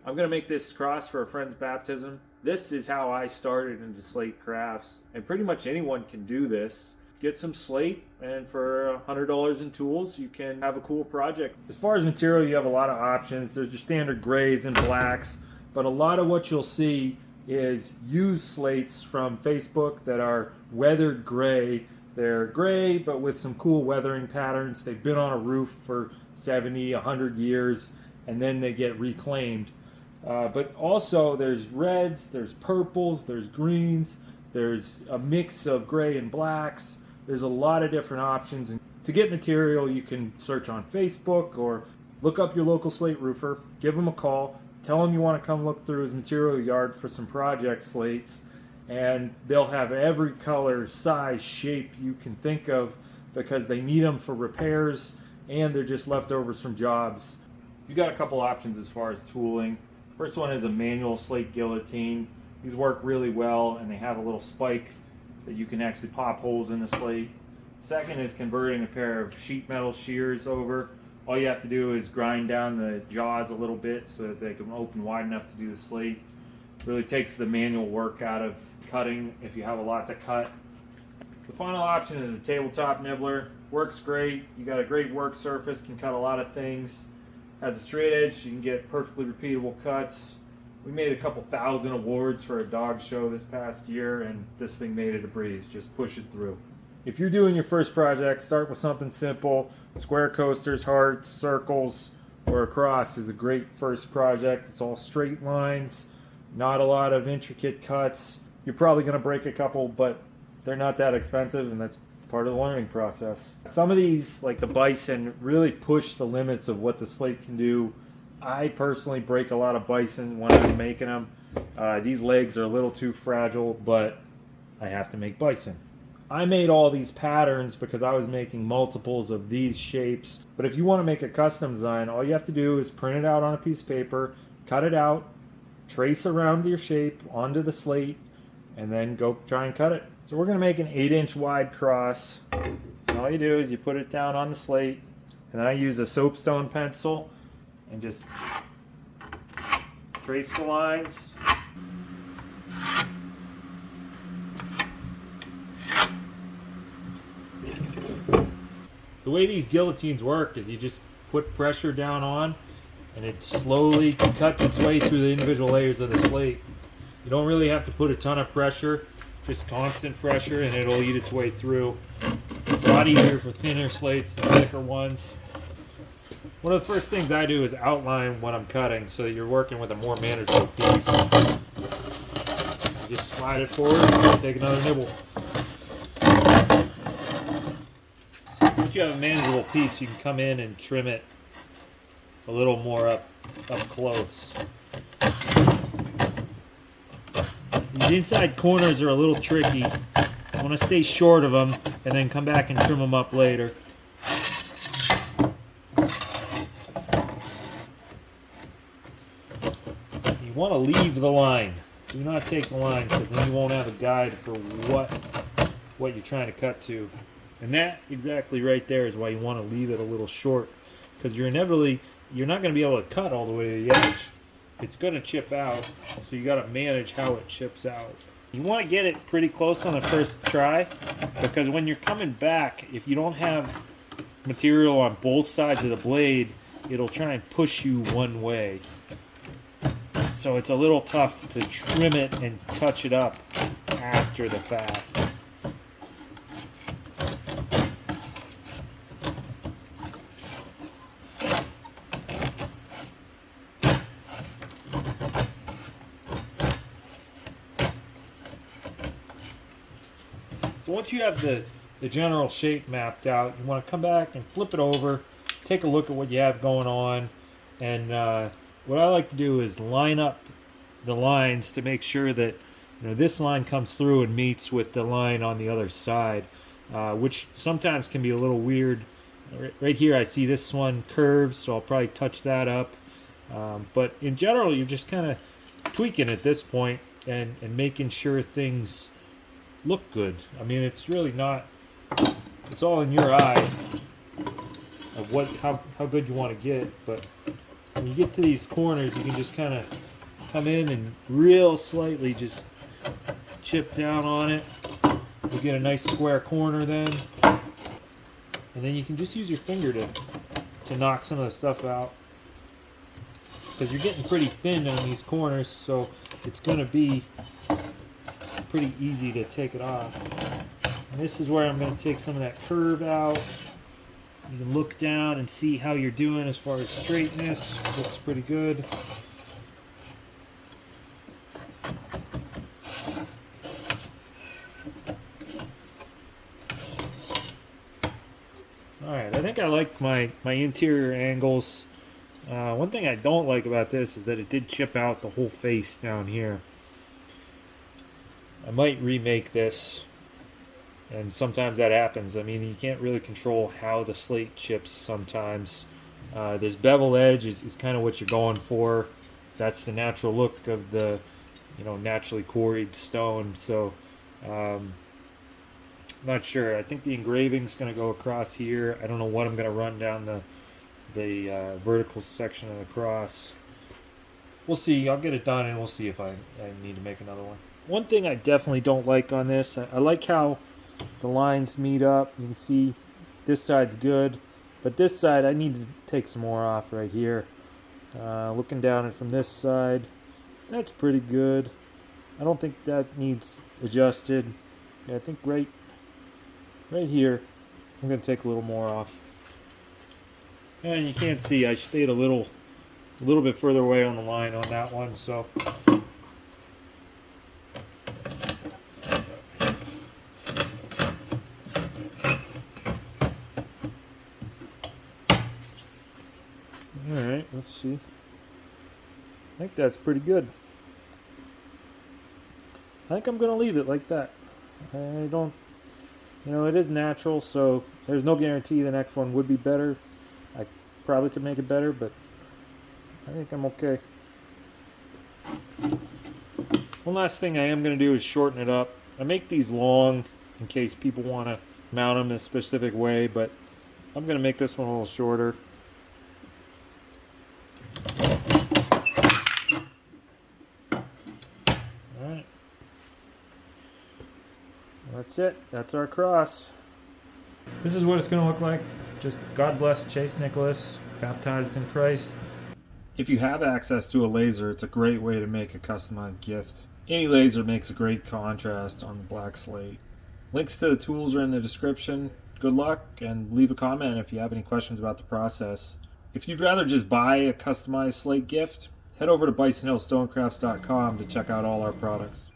I'm going to make this cross for a friend's baptism. This is how I started into slate crafts, and pretty much anyone can do this. Get some slate, and for $100 in tools, you can have a cool project. As far as material, you have a lot of options. There's your standard grays and blacks, but a lot of what you'll see is used slates from Facebook that are weathered gray. They're gray, but with some cool weathering patterns. They've been on a roof for 70, 100 years, and then they get reclaimed. But also there's reds, there's purples, there's greens, there's a mix of gray and blacks. There's a lot of different options. And to get material, you can search on Facebook or look up your local slate roofer, give him a call, tell him you want to come look through his material yard for some project slates, and they'll have every color, size, shape you can think of because they need them for repairs and they're just leftovers from jobs. You got a couple options as far as tooling. First one is a manual slate guillotine. These work really well and they have a little spike that you can actually pop holes in the slate. Second is converting a pair of sheet metal shears over. All you have to do is grind down the jaws a little bit so that they can open wide enough to do the slate. Really takes the manual work out of cutting if you have a lot to cut. The final option is a tabletop nibbler. Works great. You got a great work surface, can cut a lot of things. Has a straight edge, so you can get perfectly repeatable cuts. We made a couple thousand awards for a dog show this past year, and this thing made it a breeze. Just push it through. If you're doing your first project, start with something simple. Square coasters, hearts, circles, or a cross is a great first project. It's all straight lines, not a lot of intricate cuts. You're probably going to break a couple, but they're not that expensive, and that's part of the learning process. Some of these, like the bison, really push the limits of what the slate can do. I personally break a lot of bison when I'm making them. These legs are a little too fragile, but I have to make bison. I made all these patterns because I was making multiples of these shapes. But if you want to make a custom design, all you have to do is print it out on a piece of paper, cut it out, trace around your shape onto the slate, and then go try and cut it. So we're going to make an 8-inch wide cross. And all you do is you put it down on the slate, and then I use a Soapstone pencil and just trace the lines. The way these guillotines work is you just put pressure down on, and it slowly cuts its way through the individual layers of the slate. You don't really have to put a ton of pressure, just constant pressure, and it'll eat its way through. It's a lot easier for thinner slates than thicker ones. One of the first things I do is outline what I'm cutting so that you're working with a more manageable piece. You just slide it forward and take another nibble. Once you have a manageable piece, you can come in and trim it a little more up close. These inside corners are a little tricky. I want to stay short of them and then come back and trim them up later. You want to leave the line. Do not take the line because then you won't have a guide for what you're trying to cut to. And that exactly right there is why you want to leave it a little short, because you're not going to be able to cut all the way to the edge. It's going to chip out, so you got to manage how it chips out. You want to get it pretty close on the first try, because when you're coming back, if you don't have material on both sides of the blade, it'll try and push you one way. So it's a little tough to trim it and touch it up after the fact. So once you have the general shape mapped out, you want to come back and flip it over, take a look at what you have going on, and what I like to do is line up the lines to make sure that this line comes through and meets with the line on the other side, which sometimes can be a little weird. Right here I see this one curves, so I'll probably touch that up. But in general, you're just kind of tweaking at this point and making sure things look good. I mean, it's really not, it's all in your eye of how good you want to get, but when you get to these corners, you can just kind of come in and real slightly just chip down on it. You'll get a nice square corner then. And then you can just use your finger to knock some of the stuff out. Because you're getting pretty thin on these corners, so it's going to be pretty easy to take it off. And this is where I'm going to take some of that curve out. You can look down and see how you're doing as far as straightness. Looks pretty good. Alright, I think I like my interior angles. One thing I don't like about this is that it did chip out the whole face down here. I might remake this, and sometimes that happens. I mean, you can't really control how the slate chips sometimes. This bevel edge is kind of what you're going for. That's the natural look of the, naturally quarried stone. So, not sure. I think the engraving's going to go across here. I don't know what I'm going to run down the vertical section of the cross. We'll see. I'll get it done and we'll see if I need to make another one. One thing I definitely don't like on this, I like how the lines meet up. You can see this side's good, but this side I need to take some more off right here. Looking down it from this side, that's pretty good. I don't think that needs adjusted. Yeah, I think right here I'm going to take a little more off. And you can't see, I stayed a little bit further away on the line on that one, so alright, let's see. I think that's pretty good. I think I'm going to leave it like that. I don't, it is natural, so there's no guarantee the next one would be better. I probably could make it better, but I think I'm okay. One last thing I am going to do is shorten it up. I make these long in case people want to mount them in a specific way, but I'm going to make this one a little shorter. Alright. That's it. That's our cross. This is what it's going to look like. Just God bless Chase Nicholas, baptized in Christ. If you have access to a laser, it's a great way to make a customized gift. Any laser makes a great contrast on the black slate. Links to the tools are in the description. Good luck, and leave a comment if you have any questions about the process. If you'd rather just buy a customized slate gift, head over to bisonhillstonecrafts.com to check out all our products.